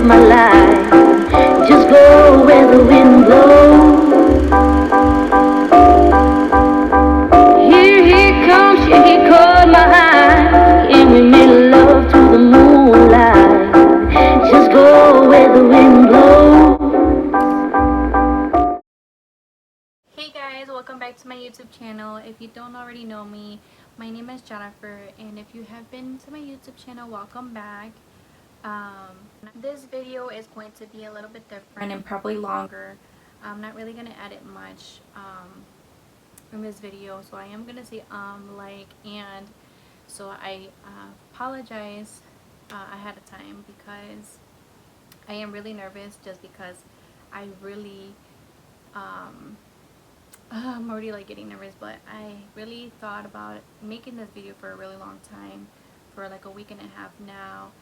my life. Just go where the wind blows. Here comes she, he caught my eye, and we made love to the moonlight. Just go where the wind blows. Hey guys, welcome back to my YouTube channel. If you don't already know me, my name is Jennifer, and if you have been to my YouTube channel, welcome back. This video is going to be a little bit different and probably longer. I'm not really going to edit much in this video, so I am going to say like, and so I apologize ahead of time because I am really nervous, just because I really I'm already like getting nervous, but I really thought about making this video for a really long time, for like a week and a half now,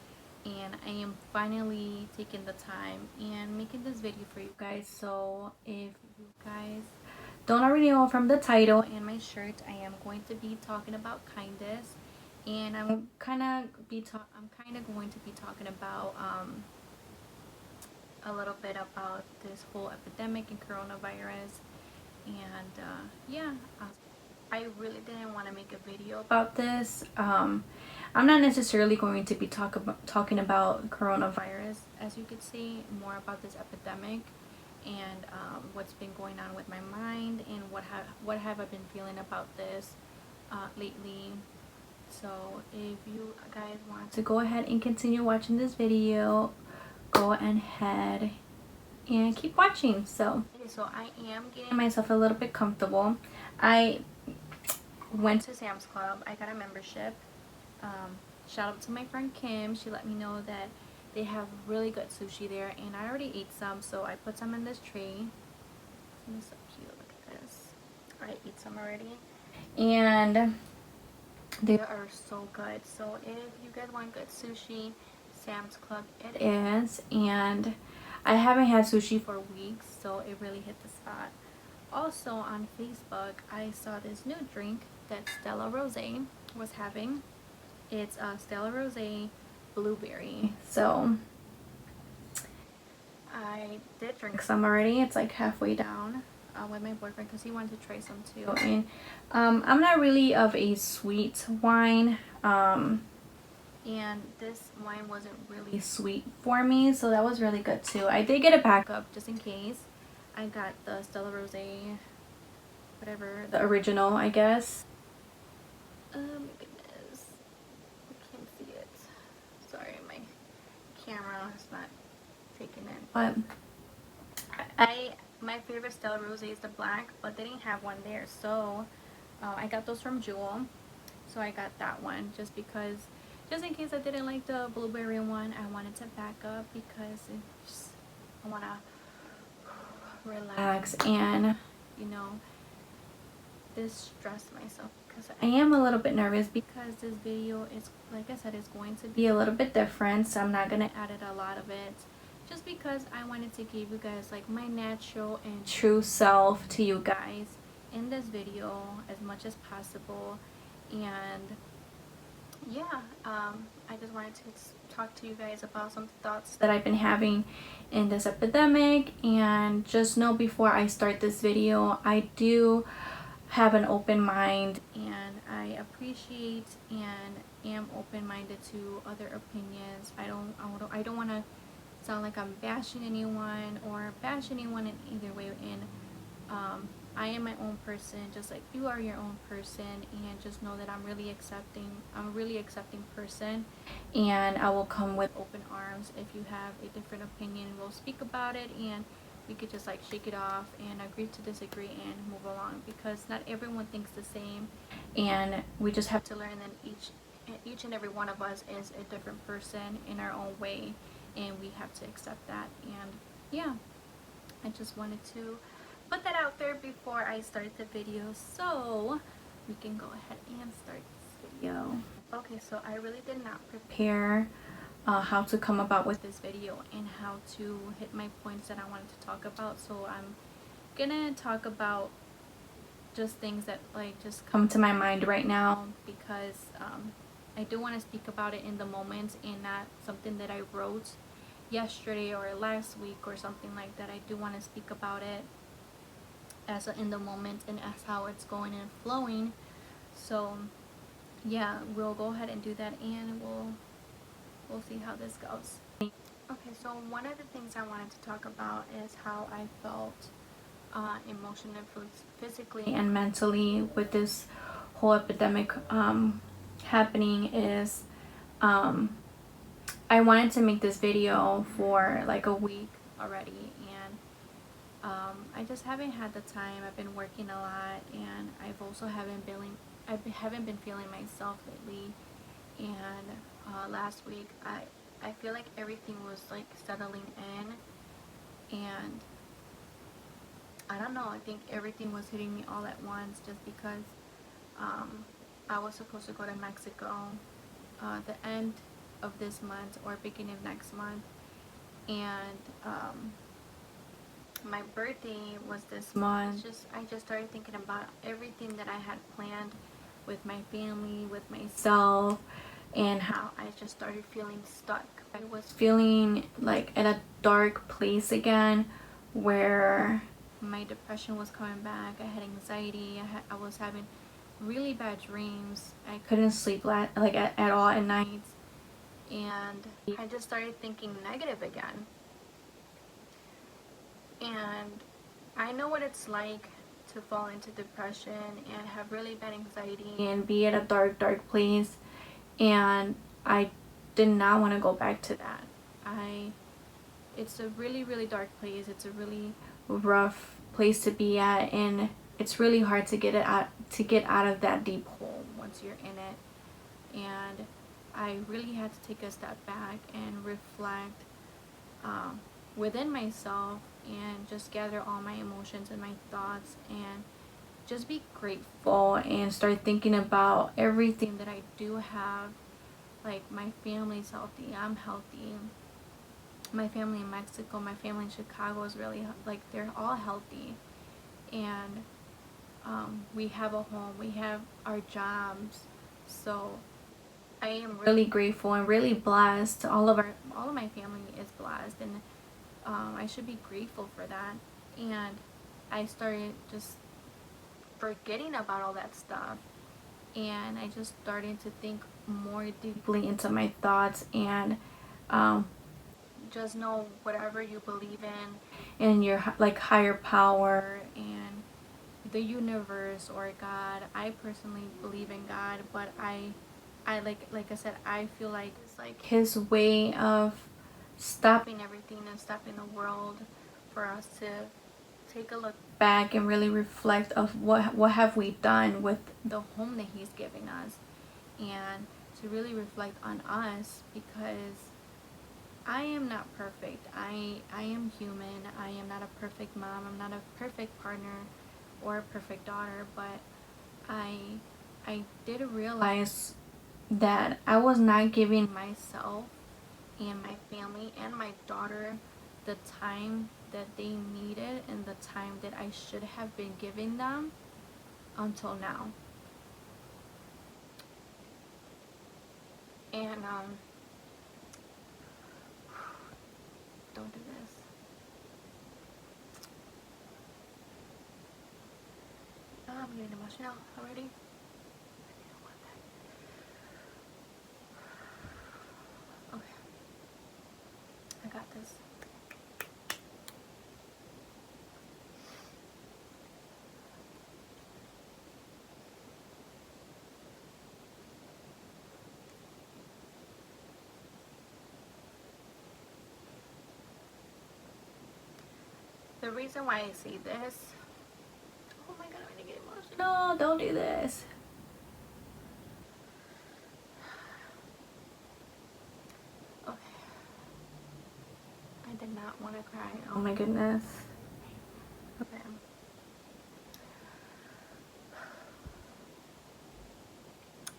and I am finally taking the time and making this video for you guys. So if you guys don't already know from the title and my shirt, I am going to be talking about kindness, and I'm kind of going to be talking about a little bit about this whole epidemic and coronavirus. And yeah, I really didn't want to make a video about this. I'm not necessarily going to be talking about coronavirus, as you could see, more about this epidemic and what's been going on with my mind, and what have I been feeling about this lately. So if you guys want to go ahead and continue watching this video, go ahead and keep watching. So I am getting myself a little bit comfortable. I went to Sam's Club. I got a membership. Shout out to my friend Kim. She let me know that they have really good sushi there, and I already ate some, so I put some in this tray. It's so cute. Look at this. I ate some already, and they are so good. So if you guys want good sushi, Sam's Club it is. And I haven't had sushi for weeks, so it really hit the spot. Also on Facebook, I saw this new drink that Stella Rose was having. It's Stella Rose blueberry. So I did drink some already. It's like halfway down with my boyfriend because he wanted to try some too. And I'm not really of a sweet wine. And this wine wasn't really sweet for me, so that was really good too. I did get a backup just in case. I got the Stella Rose, whatever, the original, I guess. Oh my goodness, I can't see it. Sorry, my camera is not taking it. But my favorite Stella Rose is the black, but they didn't have one there, so I got those from Jewel. So I got that one just in case I didn't like the blueberry one. I wanted to back up because I want to relax and, you know, distress myself, because I am a little bit nervous because this video is, like I said, is going to be a little bit different, so I'm not going to edit a lot of it, just because I wanted to give you guys like my natural and true self to you guys in this video as much as possible. And yeah, I just wanted to talk to you guys about some thoughts that I've been having in this epidemic. And just know, before I start this video, I do have an open mind, and I appreciate and am open-minded to other opinions. I don't want to sound like I'm bashing anyone or bash anyone in either way. And I am my own person, just like you are your own person, and just know that I'm a really accepting person, and I will come with open arms. If you have a different opinion, we'll speak about it, and we could just like shake it off and agree to disagree and move along, because not everyone thinks the same, and we just have to learn that each and every one of us is a different person in our own way, and we have to accept that. And yeah, I just wanted to put that out there before I start the video, so we can go ahead and start this video. Okay, so I really did not prepare how to come about with this video and how to hit my points that I wanted to talk about, so I'm gonna talk about just things that like just come to my mind right now, because I do want to speak about it in the moment and not something that I wrote yesterday or last week or something like that, I do want to speak about it as in the moment and as how it's going and flowing. So yeah, we'll go ahead and do that, and we'll see how this goes. Okay, so one of the things I wanted to talk about is how I felt emotionally, physically, and mentally with this whole epidemic happening. Is I wanted to make this video for like a week already, and I just haven't had the time. I've been working a lot, and haven't been feeling myself lately. And last week, I feel like everything was like settling in, and I don't know. I think everything was hitting me all at once, just because I was supposed to go to Mexico the end of this month or beginning of next month, and my birthday was this month. I just started thinking about everything that I had planned with my family, with myself, and how I just started feeling stuck. I was feeling like at a dark place again, where my depression was coming back. I had anxiety. I was having really bad dreams. I couldn't sleep at all at night, and I just started thinking negative again. And I know what it's like to fall into depression and have really bad anxiety and be at a dark place, and I did not want to go back to that. It's a really dark place. It's a really rough place to be at, and it's really hard to get out of that deep hole once you're in it. And I really had to take a step back and reflect within myself, and just gather all my emotions and my thoughts, and just be grateful, and start thinking about everything that I do have. Like, my family's healthy, I'm healthy, my family in Mexico, my family in Chicago is really, like, they're all healthy, and we have a home, we have our jobs. So I am really grateful and really blessed. All of my family is blessed, and I should be grateful for that. And I started just forgetting about all that stuff, and I just started to think more deeply into my thoughts, and just know whatever you believe in your like higher power and the universe or God. I personally believe in God, but I like I said, I feel like it's like his way of stopping everything and stopping the world, for us to take a look back and really reflect of what have we done with the home that he's giving us, and to really reflect on us, because I am not perfect. I am human. I am not a perfect mom. I'm not a perfect partner or a perfect daughter, but I did realize that I was not giving myself and my family and my daughter the time that they needed and the time that I should have been giving them until now. And don't do this. Oh, I'm getting emotional already. Okay, I got this. The reason why I say this, oh my god, I'm gonna get emotional. No, don't do this. Okay. I did not want to cry. Oh my goodness. Okay.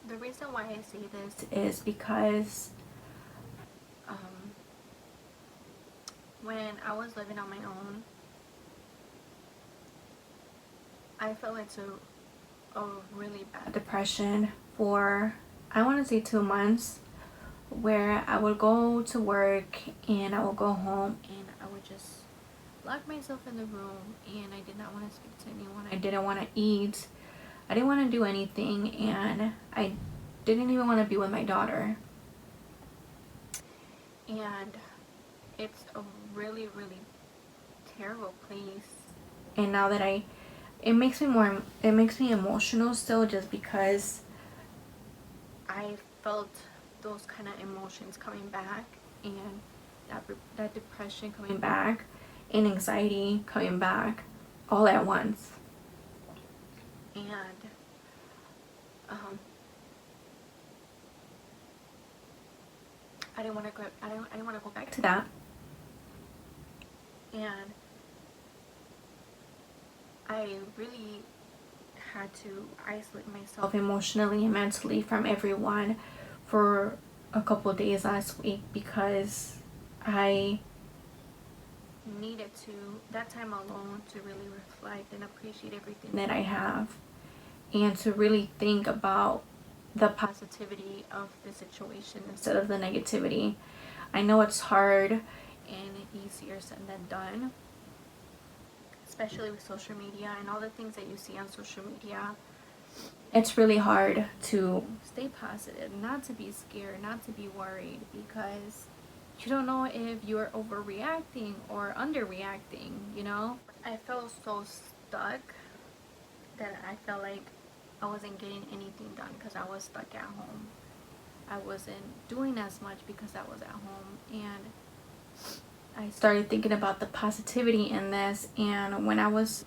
The reason why I say this is because when I was living on my own, I fell into a really bad depression for, I want to say, 2 months, where I would go to work and I would go home and I would just lock myself in the room, and I did not want to speak to anyone. I didn't want to eat. I didn't want to do anything, and I didn't even want to be with my daughter. And it's a really, really terrible place. And now that it makes me emotional still, just because I felt those kind of emotions coming back, and that depression coming back, and anxiety coming back all at once. And I didn't want to go back to that. And I really had to isolate myself emotionally and mentally from everyone for a couple of days last week, because I needed that time alone to really reflect and appreciate everything that I have, and to really think about the positivity of the situation instead of the negativity. I know it's hard and easier said than done, especially with social media and all the things that you see on social media. It's really hard to stay positive, not to be scared, not to be worried, because you don't know if you're overreacting or underreacting, you know? I felt so stuck that I felt like I wasn't getting anything done because I was stuck at home. I wasn't doing as much because I was at home, and I started thinking about the positivity in this. And when I was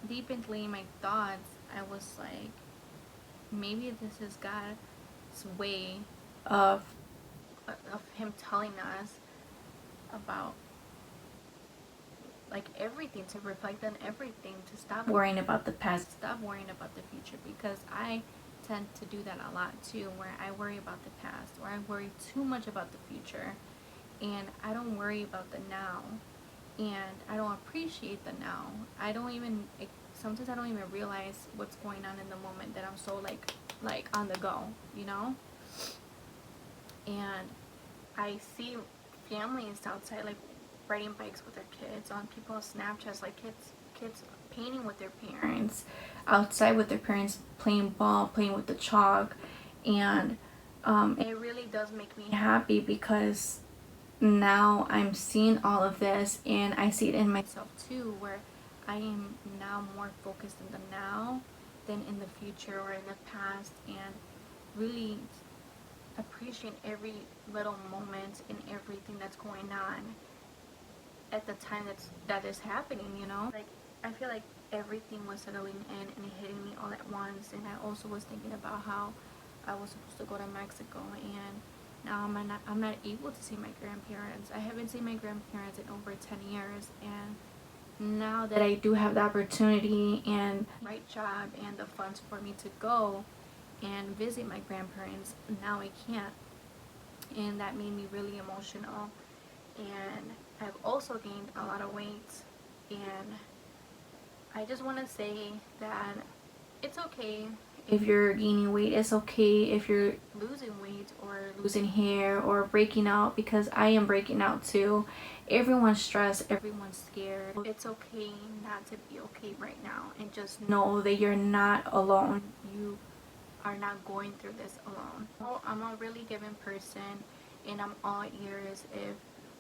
deep into my thoughts, I was like, maybe this is God's way of him telling us about like everything, to reflect on everything, to stop worrying about the past, stop worrying about the future, because I tend to do that a lot too, where I worry about the past, or I worry too much about the future, and I don't worry about the now, and I don't appreciate the now. Sometimes I don't even realize what's going on in the moment, that I'm so like on the go, you know? And I see families outside like riding bikes with their kids, on people's Snapchats, like kids painting with their parents, outside with their parents, playing ball, playing with the chalk. And it really does make me happy, because now I'm seeing all of this, and I see it in myself too, where I am now more focused in the now than in the future or in the past, and really appreciate every little moment and everything that's going on at the time that is happening, you know? Like, I feel like everything was settling in and hitting me all at once. And I also was thinking about how I was supposed to go to Mexico, and now I'm not able to see my grandparents. I haven't seen my grandparents in over 10 years, and now that I do have the opportunity and right job and the funds for me to go and visit my grandparents, now I can't. And that made me really emotional. And I've also gained a lot of weight, and I just want to say that it's okay if you're gaining weight. It's okay if you're losing weight or losing hair or breaking out, because I am breaking out too. Everyone's stressed, everyone's scared. It's okay not to be okay right now, and just know that you're not alone. You are not going through this alone. I'm a really giving person, and I'm all ears if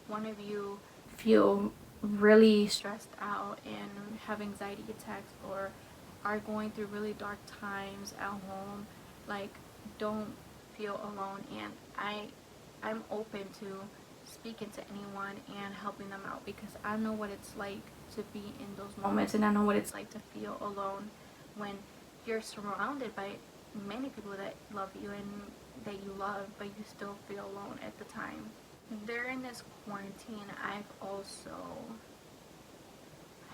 one of you feel really stressed out and have anxiety attacks, or are going through really dark times at home. Like, don't feel alone, and I'm open to speaking to anyone and helping them out, because I know what it's like to be in those moments, and I know what it's like to feel alone when you're surrounded by many people that love you and that you love, but you still feel alone at the time. During this quarantine, I've also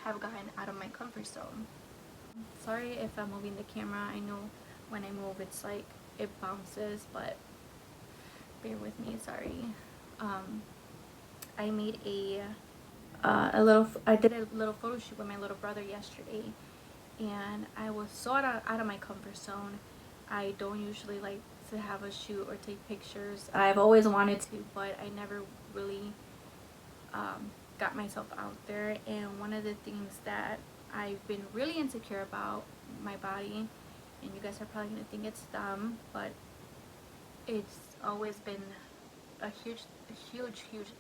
have gotten out of my comfort zone. Sorry if I'm moving the camera. I know when I move it's like it bounces, but bear with me. Sorry. I made I did a little photo shoot with my little brother yesterday, and I was so out of my comfort zone. I don't usually like to have a shoot or take pictures. I've always wanted to, but I never really got myself out there. And one of the things that I've been really insecure about my body, and you guys are probably gonna think it's dumb, but it's always been a huge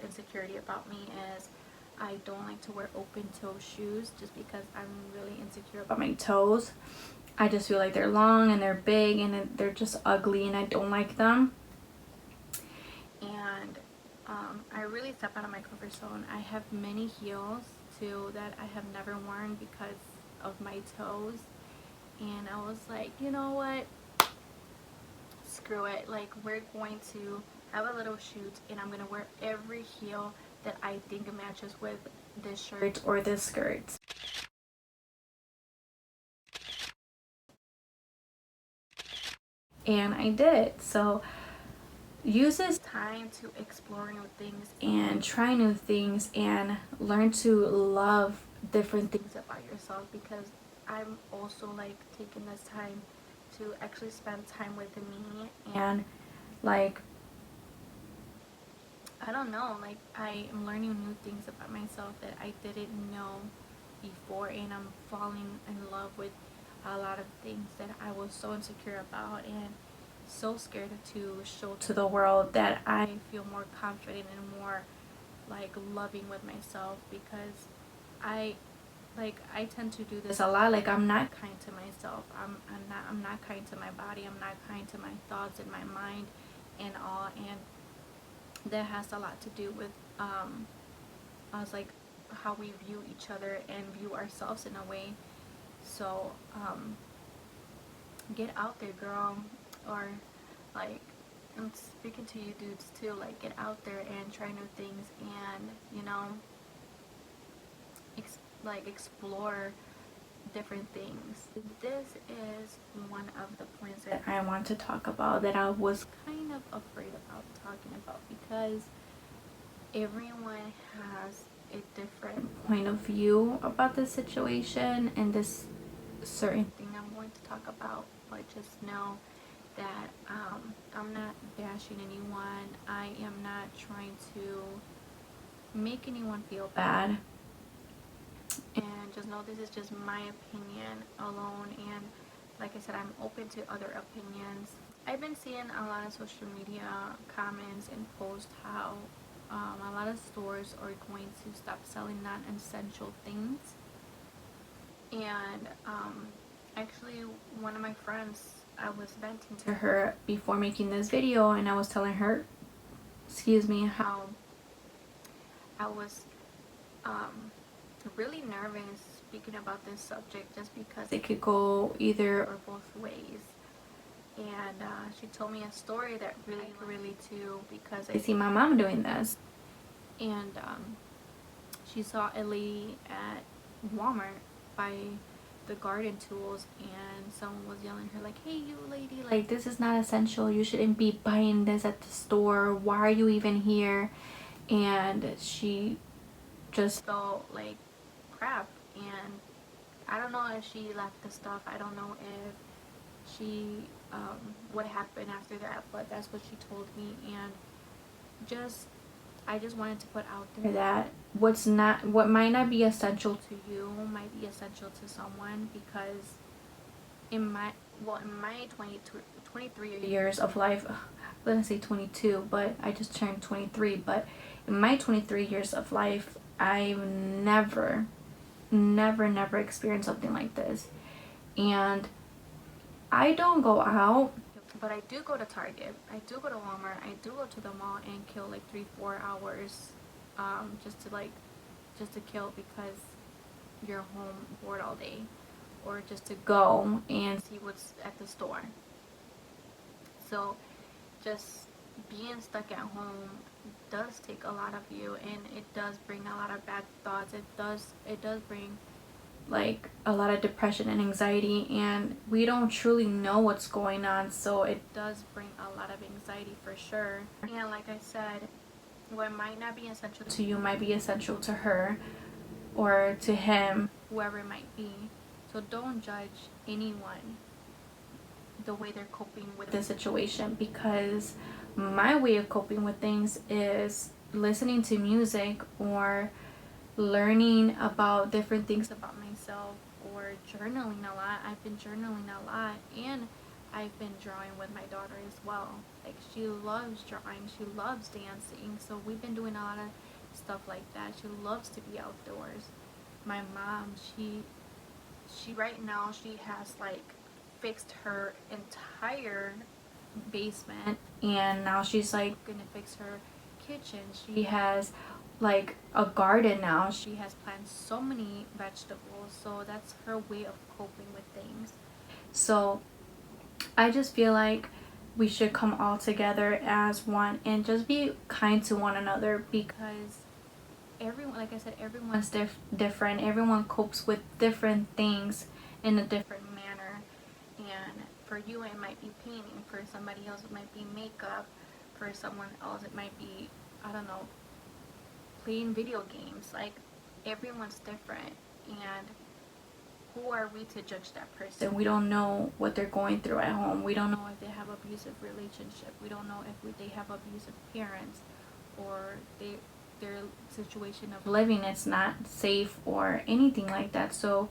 insecurity about me, is I don't like to wear open toe shoes just because I'm really insecure about my toes. I just feel like they're long and they're big and they're just ugly, and I don't like them. And I really step out of my comfort zone. I have many heels too that I have never worn because of my toes, and I was like, you know what, screw it, like, we're going to have a little shoot and I'm gonna wear every heel that I think matches with this shirt or this skirt. And I did. So use this time to explore new things and try new things and learn to love different things about yourself, because I'm also like taking this time to actually spend time with me, and like, I don't know, like, I am learning new things about myself that I didn't know before, and I'm falling in love with a lot of things that I was so insecure about and so scared to show to the world, that I feel more confident and more like loving with myself, because I tend to do this a lot. Like, I'm not kind to myself. I'm not kind to my body. I'm not kind to my thoughts and my mind and all, and that has a lot to do with us, like, how we view each other and view ourselves in a way. So get out there, girl. Or, like, I'm speaking to you dudes too, like, get out there and try new things, and, you know, explore different things. This is one of the points that I want to talk about, that I was kind of afraid about talking about, because everyone has a different point of view about this situation and this certain thing I'm going to talk about. But just know that I'm not bashing anyone. I am not trying to make anyone feel bad. And just know this is just my opinion alone, and like I said, I'm open to other opinions. I've been seeing a lot of social media comments and posts how a lot of stores are going to stop selling non-essential things. And actually, one of my friends, I was venting to her before making this video, and I was telling her, excuse me, how I was really nervous speaking about this subject, just because it could go either or both ways. And she told me a story that really I can relate to, because I see my mom doing this. And she saw a lady at Walmart buy the garden tools, and someone was yelling at her, like, hey, you lady, like, this is not essential, you shouldn't be buying this at the store, why are you even here? And she just felt like crap. And I don't know if she left the stuff, I don't know if she what happened after that, but that's what she told me. And I just wanted to put out there that what might not be essential to you might be essential to someone, because in my 23 years of life, I'm gonna say 22, but I just turned 23, but in my 23 years of life, I've never experienced something like this. And I don't go out, but I do go to Target, I do go to Walmart, I do go to the mall and kill like 3-4 hours just to kill, because you're home bored all day, or just to go and see what's at the store. So just being stuck at home does take a lot of you, and it does bring a lot of bad thoughts. It does bring like a lot of depression and anxiety, and we don't truly know what's going on, so it does bring a lot of anxiety for sure. And like I said, what might not be essential to you might be essential to her or to him, whoever it might be. So don't judge anyone the way they're coping with the situation, because my way of coping with things is listening to music or learning about different things about myself, or journaling a lot. I've been journaling a lot, and I've been drawing with my daughter as well. Like, she loves drawing, she loves dancing, so we've been doing a lot of stuff like that. She loves to be outdoors. My mom, she right now, she has like fixed her entire basement, and now she's like gonna fix her kitchen. She has like a garden now. She has planted so many vegetables, so that's her way of coping with things. So I just feel like we should come all together as one and just be kind to one another, because everyone, like I said, everyone's different. Everyone copes with different things in a different manner. And for you, it might be painting. For somebody else, it might be makeup. For someone else, it might be, I don't know, playing video games. Like, everyone's different. And who are we to judge that person? We don't know what they're going through at home. We don't know if they have abusive relationship. We don't know if they have abusive parents, or their situation of living is not safe or anything like that. So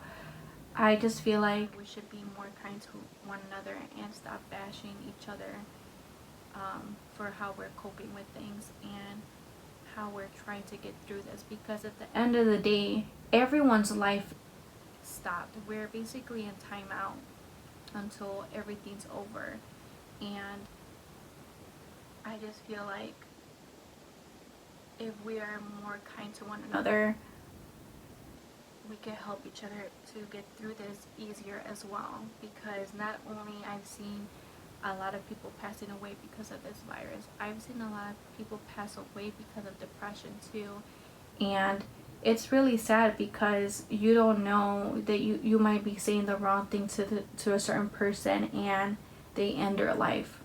I just feel like we should be more kind to one another and stop bashing each other for how we're coping with things and how we're trying to get through this. Because at the end of the day, everyone's life stopped. We're basically in timeout until everything's over. And I just feel like if we are more kind to one another, we can help each other to get through this easier as well. Because not only I've seen a lot of people passing away because of this virus, I've seen a lot of people pass away because of depression too. And it's really sad, because you don't know that you might be saying the wrong thing to a certain person, and they end their life.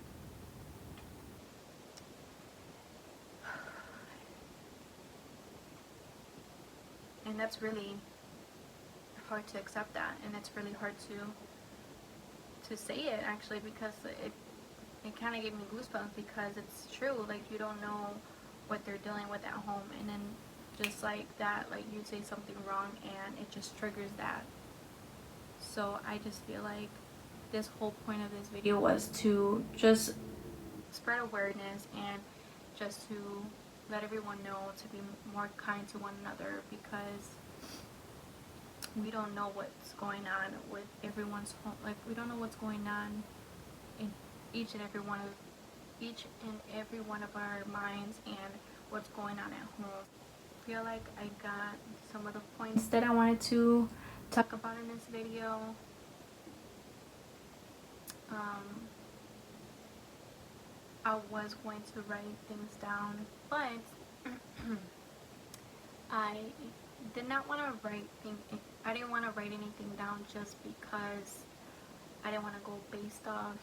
And that's really hard to accept that, and it's really hard to say it, actually, because it kind of gave me goosebumps, because it's true. Like, you don't know what they're dealing with at home, and then just like that, like, you say something wrong and it just triggers that. So I just feel like this whole point of this video was to just spread awareness and just to let everyone know to be more kind to one another, because we don't know what's going on with everyone's home. Like, we don't know what's going on in each and every one of our minds, and what's going on at home. I feel like I got some of the points that I wanted to talk about in this video. I was going to write things down, but I did not want to I didn't want to write anything down, just because I didn't want to go based off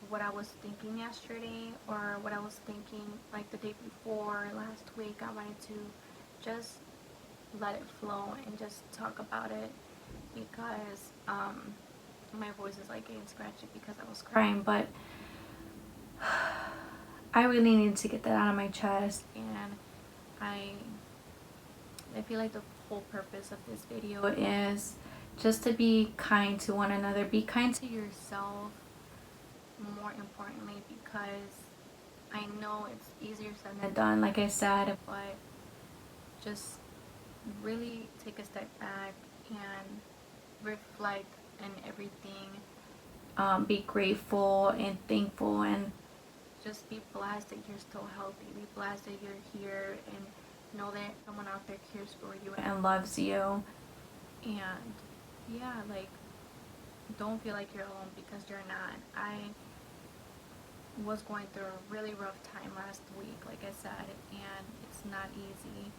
what I was thinking yesterday or what I was thinking like the day before, last week. I wanted to just let it flow and just talk about it, because my voice is like getting scratchy because I was crying. But I really needed to get that out of my chest, and I feel like the whole purpose of this video is just to be kind to one another. Be kind to yourself, more importantly, because I know it's easier said than done, like I said, but just really take a step back and reflect on everything. Be grateful and thankful, and just be blessed that you're still healthy. Be blessed that you're here, and know that someone out there cares for you and loves you. And yeah, like, don't feel like you're alone, because you're not. I was going through a really rough time last week, like I said, and it's not easy.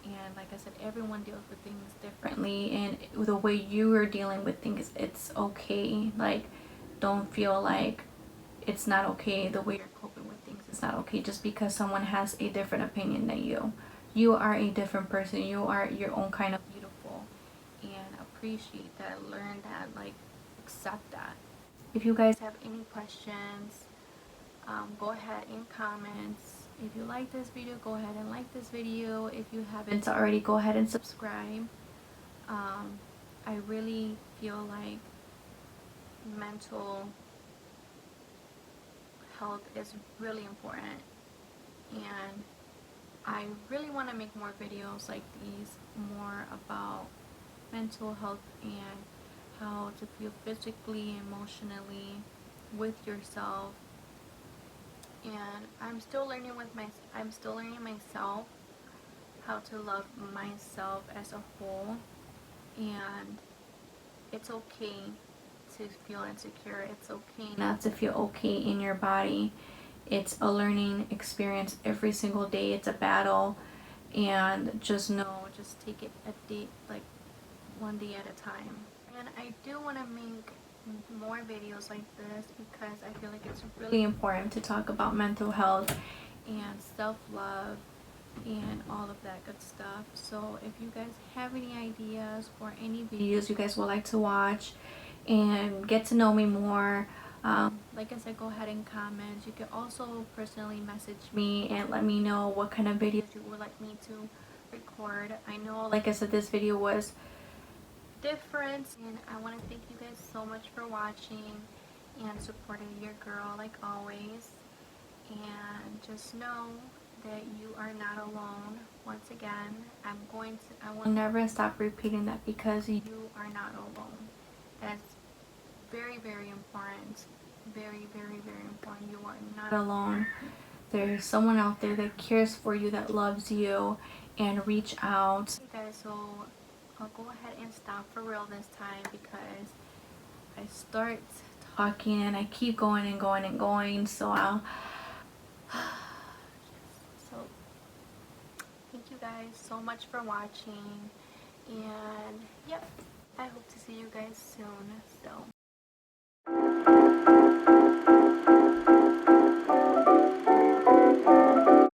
And like I said, everyone deals with things differently, and the way you are dealing with things, it's okay. Like, don't feel like it's not okay. The way you're coping with things, it's not okay just because someone has a different opinion than you. You are a different person. You are your own kind of beautiful, and appreciate that, learn that, like, accept that. If you guys have any questions, go ahead and comments. If you like this video, go ahead and like this video. If you haven't already, go ahead and subscribe. I really feel like mental health is really important, and I really want to make more videos like these, more about mental health and how to feel physically, emotionally with yourself. And I'm still learning myself how to love myself as a whole, and it's okay to feel insecure. It's okay not to feel okay in your body. It's a learning experience every single day. It's a battle, and just take it a day, like one day at a time. And I do want to make more videos like this because I feel like it's really important to talk about mental health and self-love and all of that good stuff. So if you guys have any ideas or any videos you guys would like to watch and get to know me more, like I said, go ahead and comment. You can also personally message me and let me know what kind of videos you would like me to record. I know, like I said, this video was different, and I want to thank you guys so much for watching and supporting your girl like always. And just know that you are not alone. Once again, I will never stop repeating that, because you are not alone. That's very, very important. Very, very, very important. You are not alone. There's someone out there that cares for you, that loves you, and reach out. Okay guys, so I'll go ahead and stop for real this time, because I start talking and I keep going and going and going, so so thank you guys so much for watching, and yep, I hope to see you guys soon. So